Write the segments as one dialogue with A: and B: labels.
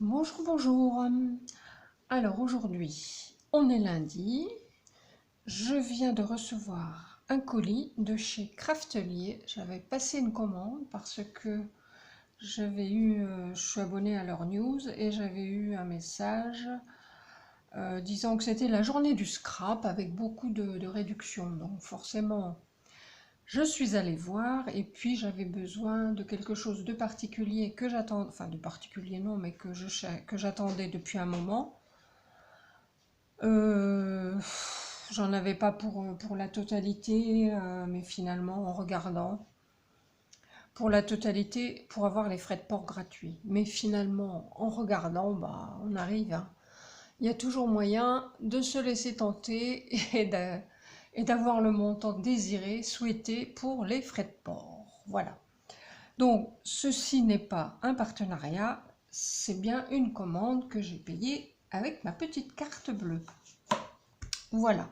A: Bonjour, bonjour. Alors aujourd'hui, on est lundi. Je viens de recevoir un colis de chez Craftelier. J'avais passé une commande parce que je suis abonnée à leur news et j'avais eu un message disant que c'était la journée du scrap avec beaucoup de réductions. Donc forcément, je suis allée voir et puis j'avais besoin de quelque chose de particulier que j'attends, enfin de particulier non, mais que j'attendais depuis un moment. Euh, J'en avais pas pour la totalité, mais finalement en regardant, pour la totalité, pour avoir les frais de port gratuits. Mais finalement, en regardant, bah, on arrive, hein. Il y a toujours moyen de se laisser tenter et d'avoir le montant désiré, souhaité pour les frais de port. Voilà. Donc, ceci n'est pas un partenariat, c'est bien une commande que j'ai payée avec ma petite carte bleue. Voilà.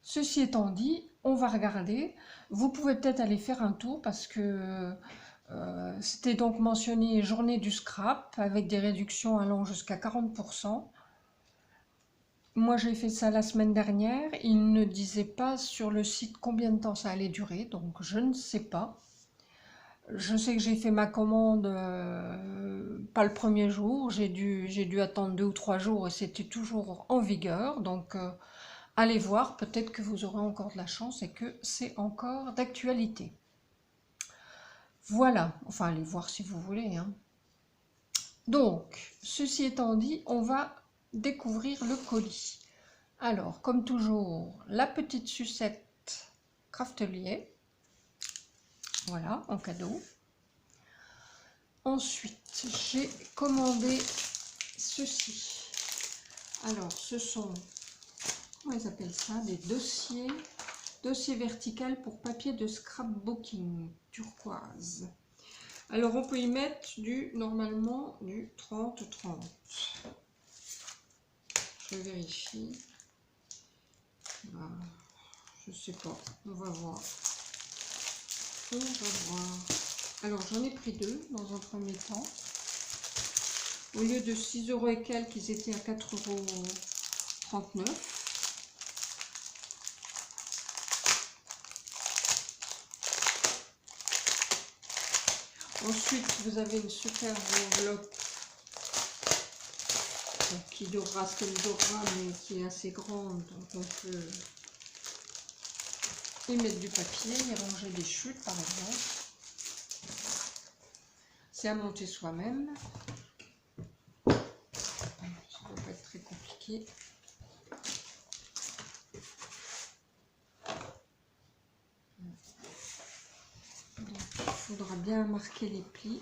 A: Ceci étant dit, on va regarder. Vous pouvez peut-être aller faire un tour parce que c'était donc mentionné journée du scrap avec des réductions allant jusqu'à 40%. Moi, j'ai fait ça la semaine dernière. Il ne disait pas sur le site combien de temps ça allait durer, donc je ne sais pas. Je sais que j'ai fait ma commande pas le premier jour. J'ai dû attendre 2 ou 3 jours et c'était toujours en vigueur. Donc, allez voir, peut-être que vous aurez encore de la chance et que c'est encore d'actualité. Voilà, enfin allez voir si vous voulez, hein. Donc, ceci étant dit, on va découvrir le colis. Alors, comme toujours, la petite sucette Craftelier, voilà, en cadeau. Ensuite, j'ai commandé ceci. Alors, ce sont, comment ils appellent ça, des dossiers vertical pour papier de scrapbooking turquoise. Alors on peut y mettre normalement du 30-30. Je vérifie. Voilà. Je sais pas, on va voir. On va voir. Alors j'en ai pris 2 dans un premier temps. Au lieu de 6 € et quelques, ils étaient à 4,39 €. Ensuite, vous avez une superbe enveloppe qui durera ce qu'elle durera, mais qui est assez grande. Donc on peut y mettre du papier, y ranger des chutes par exemple. C'est à monter soi-même. Ça ne doit pas être très compliqué. Donc, il faudra bien marquer les plis.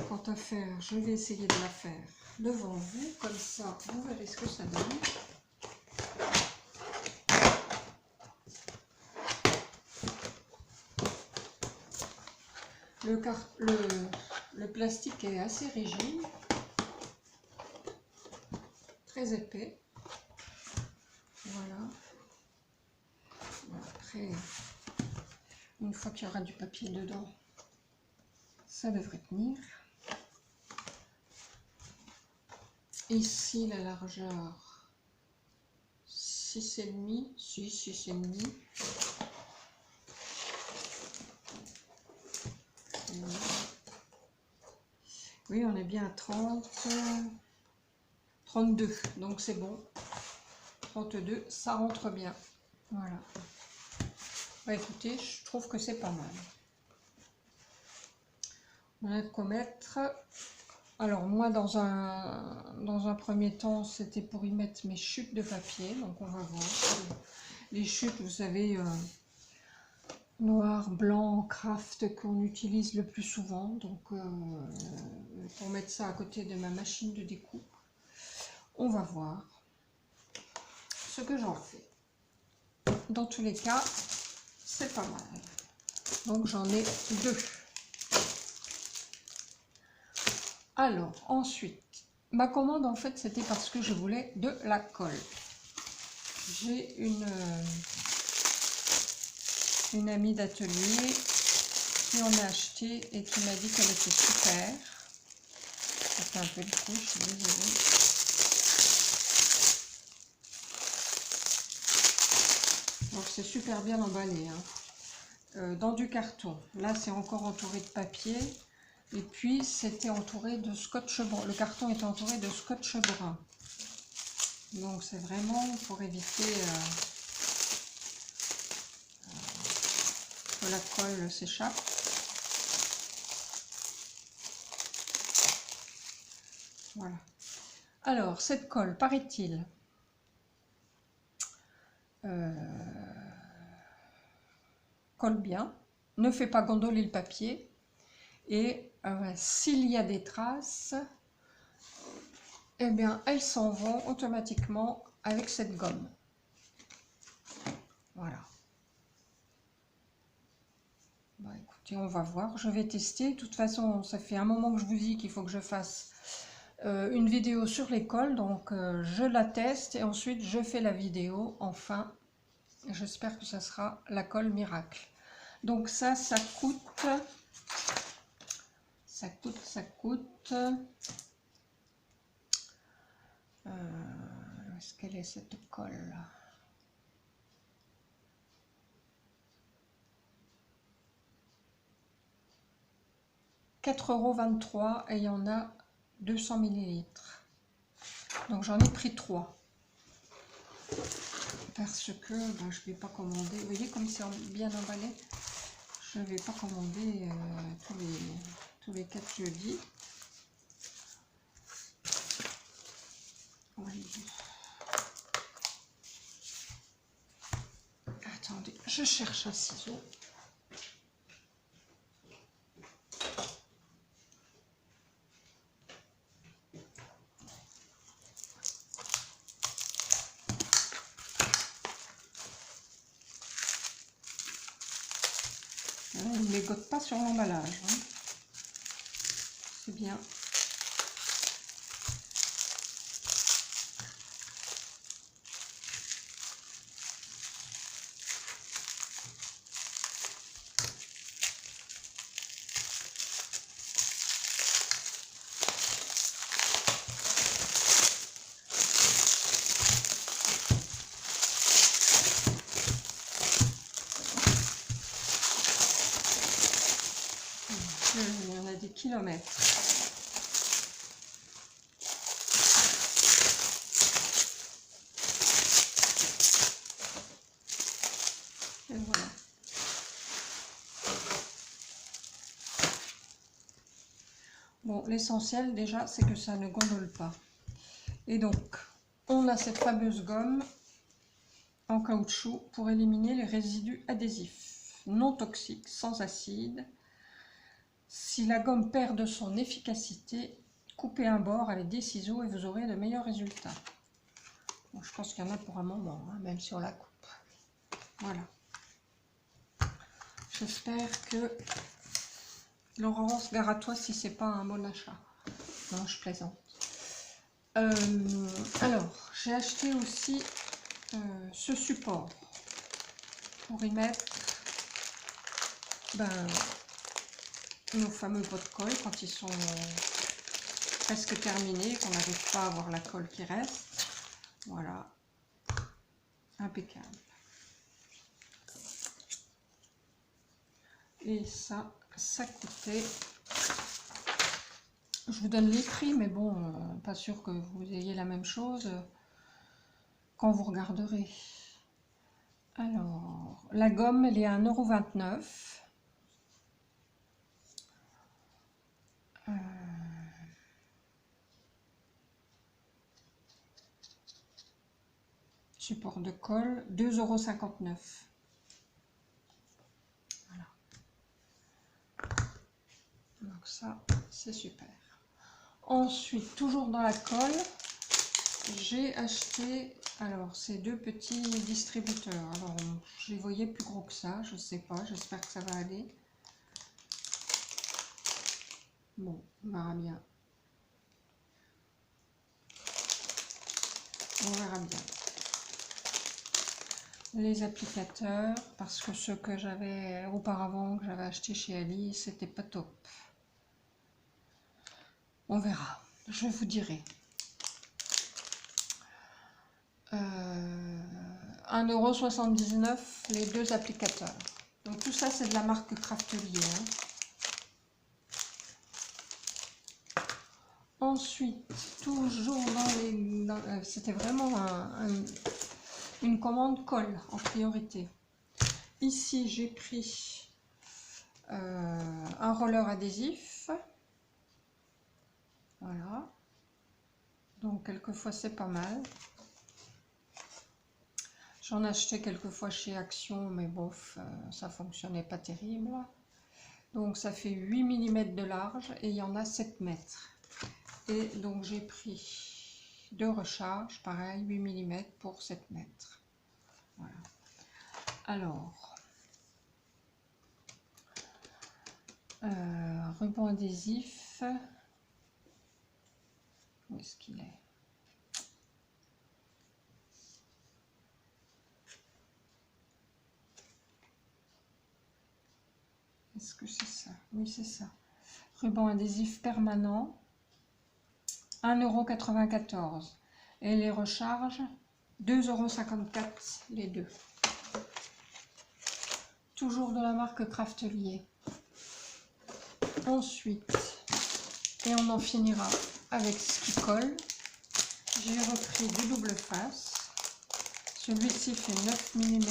A: Quant à faire, je vais essayer de la faire devant vous, comme ça vous verrez ce que ça donne. Le plastique est assez rigide, très épais. Voilà. Après, une fois qu'il y aura du papier dedans, ça devrait tenir. Ici, la largeur 6,5, 6,5. Oui, on est bien à 32, donc c'est bon. 32, ça rentre bien. Voilà. Bah écoutez, je trouve que c'est pas mal. On a de quoi mettre. Alors moi, dans un premier temps, c'était pour y mettre mes chutes de papier. Donc on va voir. Les chutes, vous savez, noir, blanc, craft qu'on utilise le plus souvent. Donc pour mettre ça à côté de ma machine de découpe. On va voir ce que j'en fais. Dans tous les cas, c'est pas mal. Donc j'en ai 2. Alors ensuite, ma commande en fait c'était parce que je voulais de la colle. J'ai une amie d'atelier qui en a acheté et qui m'a dit qu'elle était super. Ça fait un peu le coup, je suis désolée. Donc c'est super bien emballé, hein. Dans du carton. Là c'est encore entouré de papier. Et puis c'était entouré de scotch brun. Le carton est entouré de scotch brun. Donc c'est vraiment pour éviter que la colle s'échappe. Voilà. Alors cette colle, paraît-il, colle bien, ne fait pas gondoler le papier et s'il y a des traces, eh bien elles s'en vont automatiquement avec cette gomme. Voilà. Bah, écoutez, on va voir, je vais tester. De toute façon, ça fait un moment que je vous dis qu'il faut que je fasse une vidéo sur les colles, donc je la teste et ensuite je fais la vidéo. Enfin, j'espère que ça sera la colle miracle. Donc ça coûte, où est-ce qu'elle est cette colle? €4,23 et il y en a 200 ml. Donc j'en ai pris 3. Parce que ben, je ne vais pas commander. Vous voyez comme c'est bien emballé? Je ne vais pas commander tous les 4 jeudis. Oui. Attendez, je cherche un ciseau. Il ne mégote pas sur l'emballage. Hein. C'est bien. Il y en a des kilomètres. Et voilà. Bon, l'essentiel déjà, c'est que ça ne gondole pas. Et donc, on a cette fameuse gomme en caoutchouc pour éliminer les résidus adhésifs, non toxiques, sans acide. Si la gomme perd de son efficacité, coupez un bord avec des ciseaux et vous aurez de meilleurs résultats. Bon, je pense qu'il y en a pour un moment, hein, même si on la coupe. Voilà. J'espère que Laurence verra toi si c'est pas un bon achat. Non, je plaisante. Alors, j'ai acheté aussi ce support pour y mettre nos fameux pots de colle quand ils sont presque terminés, qu'on n'arrive pas à avoir la colle qui reste. Voilà, impeccable. Et ça coûtait, je vous donne les prix, mais bon, pas sûr que vous ayez la même chose quand vous regarderez. Alors, la gomme, elle est à 1,29 €. Support de colle, 2,59 €. Voilà. Donc ça, c'est super. Ensuite, toujours dans la colle, j'ai acheté alors ces deux petits distributeurs. Alors, je les voyais plus gros que ça, je sais pas, j'espère que ça va aller. Bon, on verra bien. On verra bien. les applicateurs, parce que ceux que j'avais auparavant, que j'avais acheté chez Ali, c'était pas top. On verra, je vous dirai. 1,79 € les deux applicateurs. Donc tout ça c'est de la marque Craftelier. Hein. Ensuite, toujours dans les... c'était vraiment une commande colle en priorité. Ici j'ai pris un roller adhésif. Voilà. Donc quelquefois c'est pas mal. J'en achetais quelquefois chez Action, mais bof, ça fonctionnait pas terrible. Donc ça fait 8 mm de large et il y en a 7 mètres. Et donc j'ai pris deux recharges, pareil, 8 mm pour 7 mètres. Voilà. Alors, ruban adhésif. Où est-ce qu'il est? Est-ce que c'est ça? Oui, c'est ça. Ruban adhésif permanent, 1,94 € et les recharges 2,54 € les deux. Toujours de la marque Craftelier. Ensuite, et on en finira avec ce qui colle, j'ai repris du double face. Celui-ci fait 9 mm.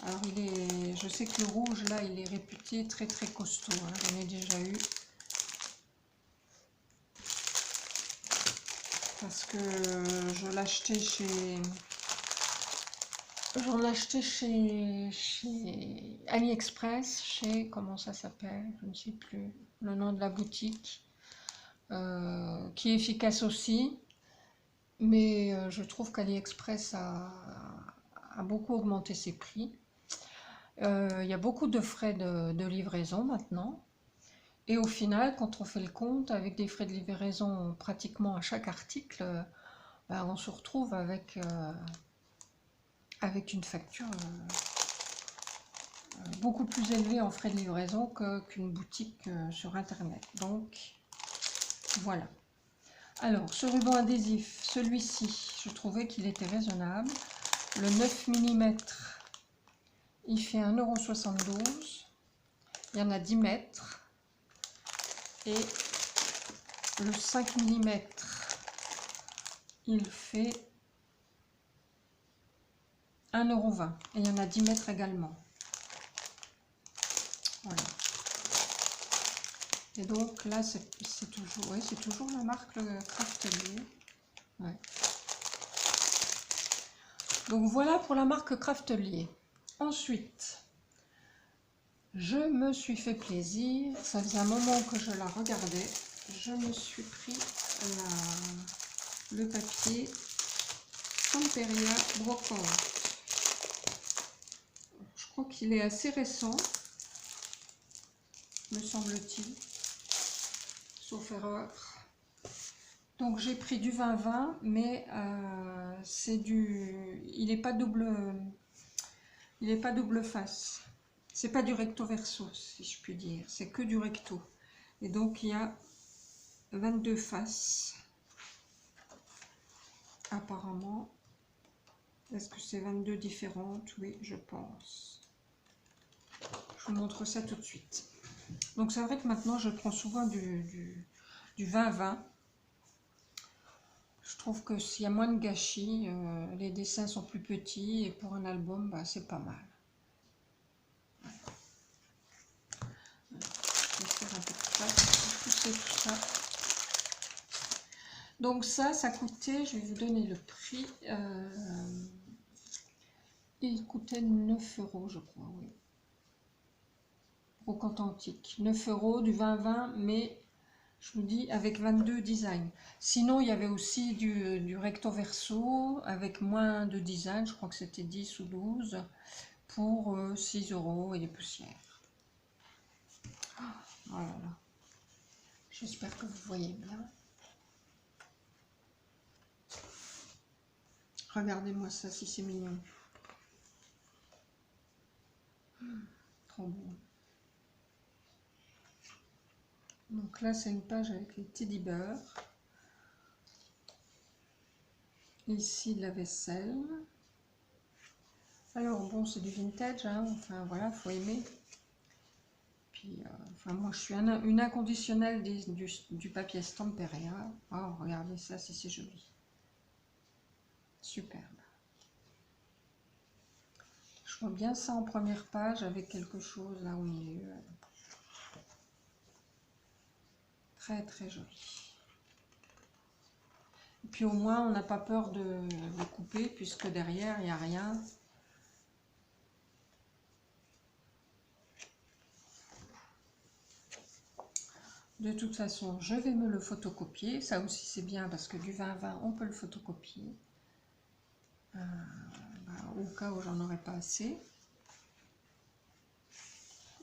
A: Alors je sais que le rouge là il est réputé très très costaud, hein, j'en ai déjà eu. Parce que je l'achetais chez AliExpress, comment ça s'appelle, je ne sais plus le nom de la boutique, qui est efficace aussi, mais je trouve qu'AliExpress a beaucoup augmenté ses prix. Il y a beaucoup de frais de livraison maintenant. Et au final, quand on fait le compte, avec des frais de livraison pratiquement à chaque article, ben, on se retrouve avec une facture beaucoup plus élevée en frais de livraison qu'une boutique sur Internet. Donc, voilà. Alors, ce ruban adhésif, celui-ci, je trouvais qu'il était raisonnable. Le 9 mm, il fait 1,72 €. Il y en a 10 mètres. Et le 5 mm, il fait 1,20 € et il y en a 10 mètres également. Voilà. Et donc là, c'est toujours, ouais, c'est toujours la marque Craftelier. Ouais. Donc voilà pour la marque Craftelier. Ensuite, je me suis fait plaisir. Ça faisait un moment que je la regardais. Je me suis pris le papier Samperia Brocante. Je crois qu'il est assez récent, me semble-t-il, sauf erreur. Donc j'ai pris du 20-20, mais il n'est pas double face. C'est pas du recto verso, si je puis dire. C'est que du recto. Et donc il y a 22 faces. Apparemment. Est-ce que c'est 22 différentes? Oui, je pense. Je vous montre ça tout de suite. Donc c'est vrai que maintenant je prends souvent du 20-20. Je trouve que s'il y a moins de gâchis, les dessins sont plus petits et pour un album, bah, c'est pas mal. Voilà. Je vais faire un peu de place, pousser tout ça. Donc ça coûtait, je vais vous donner le prix, il coûtait 9 € je crois, oui. Brocante antique, 9 € du 20-20, mais je vous dis avec 22 designs. Sinon il y avait aussi du recto verso avec moins de designs, je crois que c'était 10 ou 12 pour 6 € et des poussières. Voilà. J'espère que vous voyez bien. Regardez-moi ça si c'est mignon. Trop beau. Donc là, c'est une page avec les teddy bears. Ici, la vaisselle. Alors bon, c'est du vintage, hein. Enfin voilà, faut aimer. Puis, enfin moi, je suis une inconditionnelle du papier Stamperia. Oh, regardez ça, si c'est joli. Superbe. Je vois bien ça en première page avec quelque chose là au milieu. Très très joli. Et puis au moins on n'a pas peur de le couper puisque derrière il n'y a rien. De toute façon je vais me le photocopier. Ça aussi c'est bien parce que du 20-20 on peut le photocopier. Au cas où j'en aurais pas assez.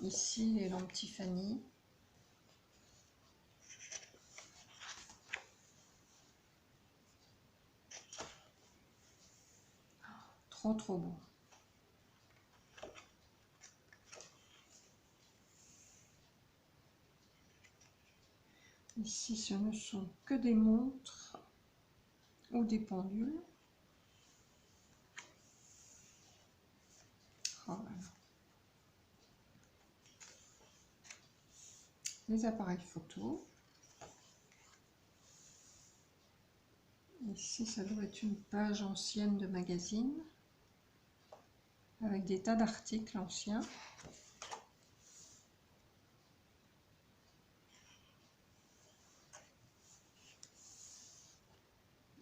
A: Ici les lampes Tiffany. Trop trop beau. Ici ce ne sont que des montres ou des pendules. Oh là là. Les appareils photo. Ici, ça doit être une page ancienne de magazine avec des tas d'articles anciens.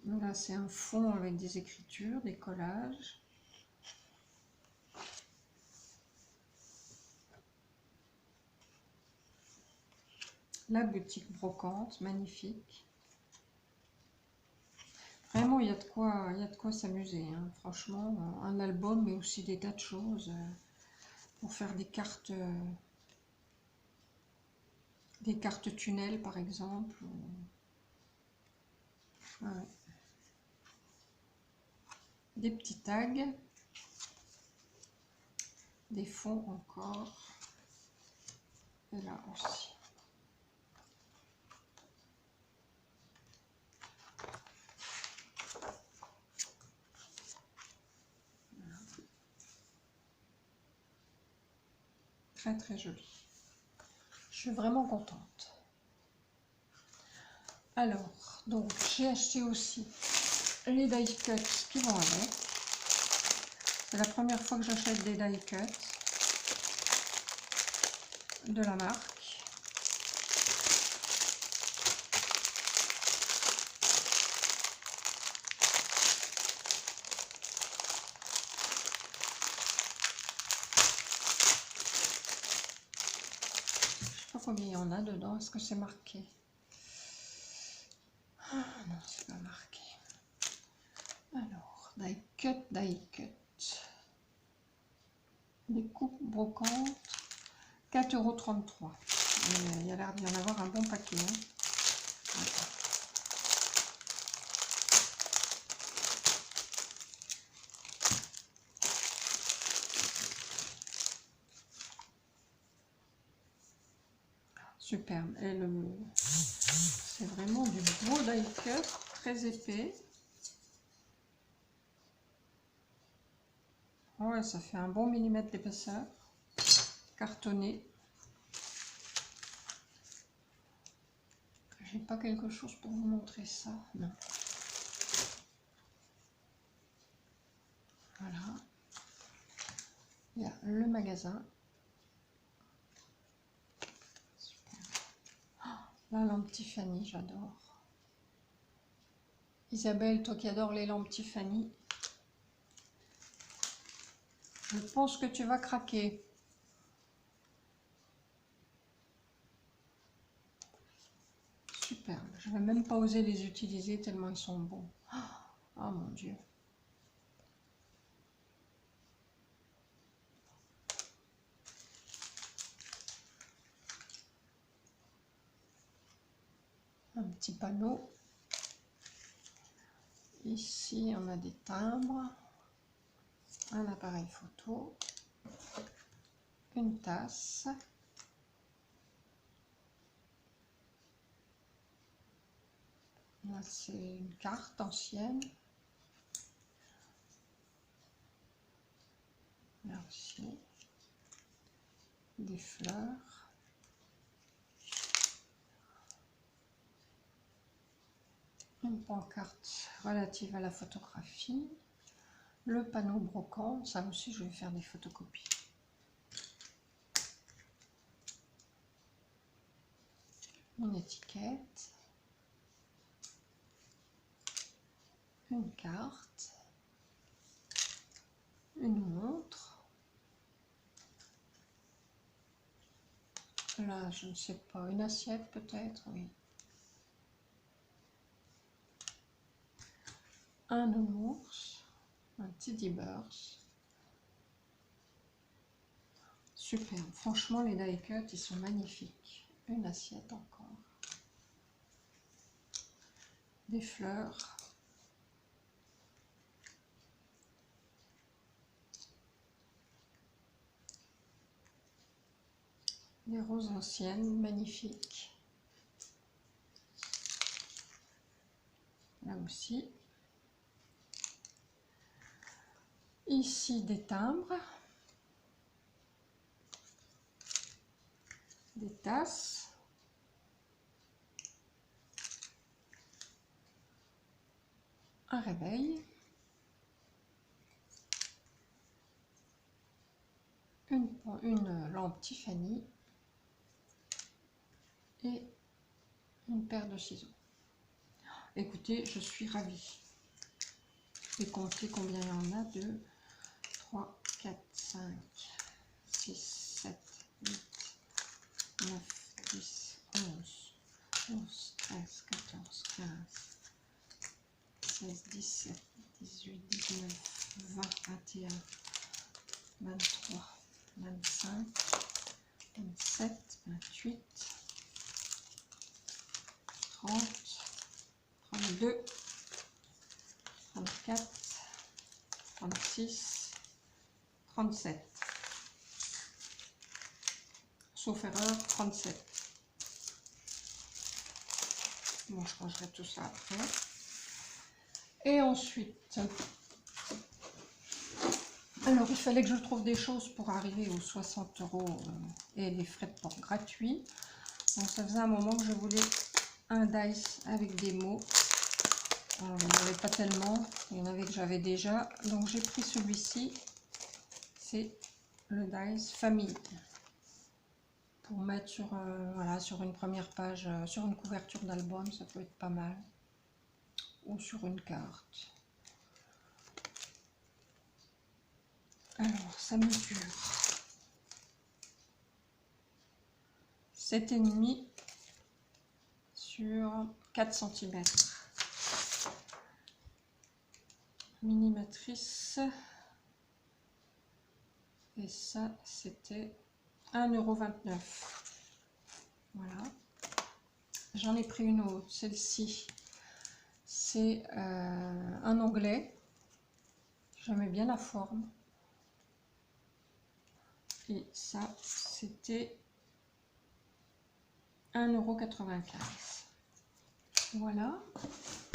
A: Là, c'est un fond avec des écritures, des collages. La boutique brocante, magnifique. Vraiment, il y a de quoi s'amuser, hein. Franchement, un album, mais aussi des tas de choses pour faire des cartes tunnels, par exemple. Ouais. Des petits tags, des fonds encore, et là aussi. Très très joli. Je suis vraiment contente. Alors, donc j'ai acheté aussi les die cuts qui vont avec. C'est la première fois que j'achète des die cuts de la marque. Je sais pas combien il y en a dedans. Est-ce que c'est marqué? Ah non, c'est pas marqué. Alors, die cut. Les coupes brocantes, 4,33 €. Il y a l'air d'y en avoir un bon paquet, hein. Superbe. Et c'est vraiment du beau die cut, très épais. Ouais, ça fait un bon millimètre d'épaisseur. Cartonné. J'ai pas quelque chose pour vous montrer ça. Non. Voilà. Il y a le magasin. Super. La lampe Tiffany, j'adore. Isabelle, toi qui adores les lampes Tiffany, je pense que tu vas craquer. Superbe. Je ne vais même pas oser les utiliser tellement ils sont bons. Oh mon Dieu. Un petit panneau. Ici, on a des timbres. Un appareil photo. une tasse. Là, c'est une carte ancienne. Là aussi, des fleurs. Une pancarte relative à la photographie. Le panneau brocante, ça aussi, je vais faire des photocopies. Une étiquette. Une carte. Une montre. Là, je ne sais pas, une assiette peut-être, oui. Un nounours, un Teddy Bears. Super, franchement les die cut ils sont magnifiques. Une assiette encore. Des fleurs. Des roses anciennes, magnifiques. Là aussi. Ici des timbres. Des tasses. Un réveil. Une lampe Tiffany. Et une paire de ciseaux. Écoutez, je suis ravie. Je vais compter combien il y en a. 2, 3, 4, 5, 6, 7, 8, 9, 10, 11, 12, 13, 14, 15, 16, 17, 18, 19, 20, 21, 23, 25, 27, 28, 30, 32, 34, 36, 37. Sauf erreur, 37. Bon, je rangerai tout ça après. Et ensuite, alors il fallait que je trouve des choses pour arriver aux 60 € et les frais de port gratuits. Donc ça faisait un moment que je voulais un dice avec des mots. Alors, il n'y en avait pas tellement, il y en avait que j'avais déjà. Donc j'ai pris celui-ci, c'est le dice famille. Pour mettre sur, voilà, sur une première page, sur une couverture d'album, ça peut être pas mal. Ou sur une carte. Alors, ça mesure 7,5 sur 4 cm. Minimatrice. Et ça, c'était 1,29 €. Voilà. J'en ai pris une autre, celle-ci. C'est un anglais. J'aimais bien la forme. Et ça, c'était 1,95 €. Voilà.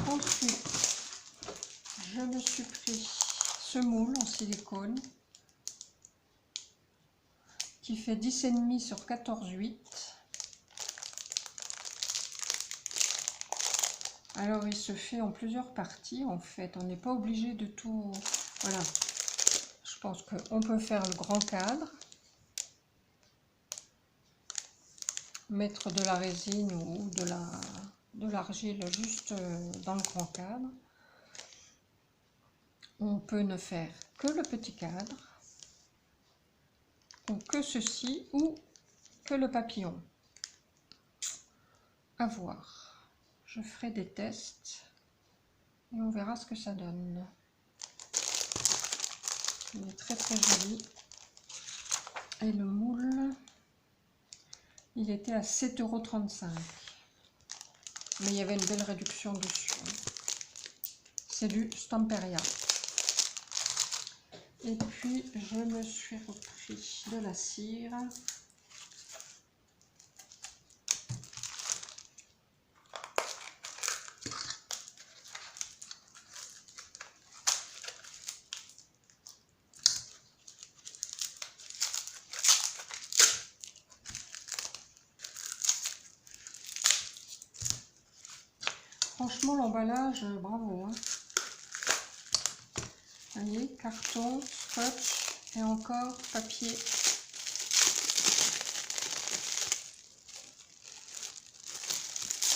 A: Ensuite, je me suis pris ce moule en silicone qui fait 10,5 sur 14,8. Alors, il se fait en plusieurs parties. En fait, on n'est pas obligé de tout... Voilà. Je pense qu'on peut faire le grand cadre. Mettre de la résine ou de l'argile juste dans le grand cadre. On peut ne faire que le petit cadre, ou que ceci, ou que le papillon. À voir. Je ferai des tests et on verra ce que ça donne. Il est très très joli. Et le moule, il était à 7,35 €. Mais il y avait une belle réduction dessus. C'est du Stamperia. Et puis je me suis repris de la cire. Franchement, l'emballage, bravo, hein. Vous voyez, carton, scotch et encore papier.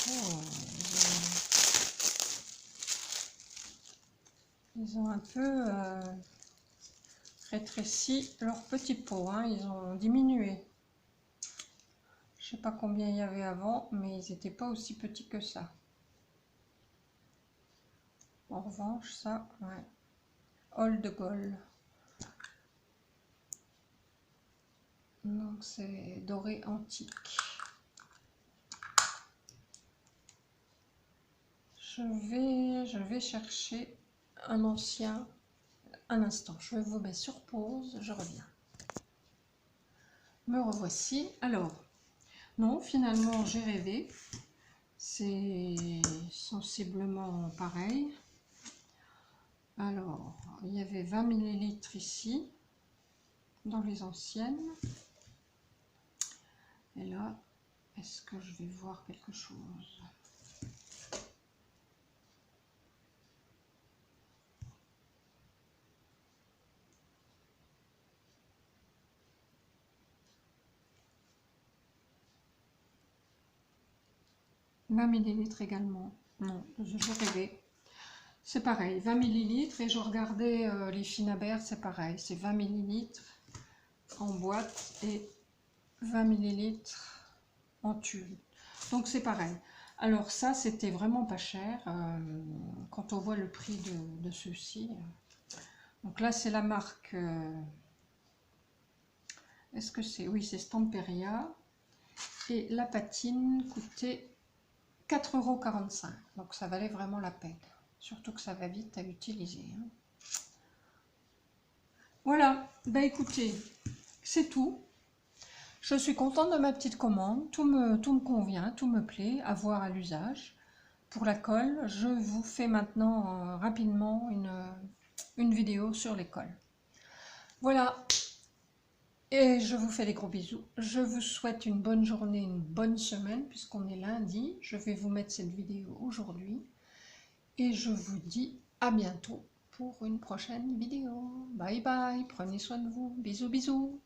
A: Oh, ils ont un peu rétréci leur petit pot, hein. Ils ont diminué. Je sais pas combien il y avait avant, mais ils n'étaient pas aussi petits que ça. En revanche, ça, ouais. Old Gold. Donc c'est doré antique. Je vais chercher un ancien. Un instant, je vous mets sur pause, je reviens. Me revoici. Alors, non, finalement j'ai rêvé. C'est sensiblement pareil. Alors, il y avait 20 ml ici, dans les anciennes. Et là, est-ce que je vais voir quelque chose? « 20 ml également. Non, je rêvais. C'est pareil, 20 ml. Et je regardais les Finabert, c'est pareil. C'est 20 ml en boîte et 20 ml en tube. Donc c'est pareil. Alors ça, c'était vraiment pas cher quand on voit le prix de ceux-ci. Donc là, c'est la marque... est-ce que c'est... Oui, c'est Stamperia. Et la patine coûtait 4,45 €. Donc ça valait vraiment la peine. Surtout que ça va vite à utiliser. Hein. Voilà. Ben écoutez, c'est tout. Je suis contente de ma petite commande. Tout me convient, tout me plaît à voir à l'usage. Pour la colle, je vous fais maintenant rapidement une vidéo sur les colles. Voilà. Et je vous fais des gros bisous. Je vous souhaite une bonne journée, une bonne semaine, puisqu'on est lundi. Je vais vous mettre cette vidéo aujourd'hui. Et je vous dis à bientôt pour une prochaine vidéo. Bye bye, prenez soin de vous. Bisous, bisous.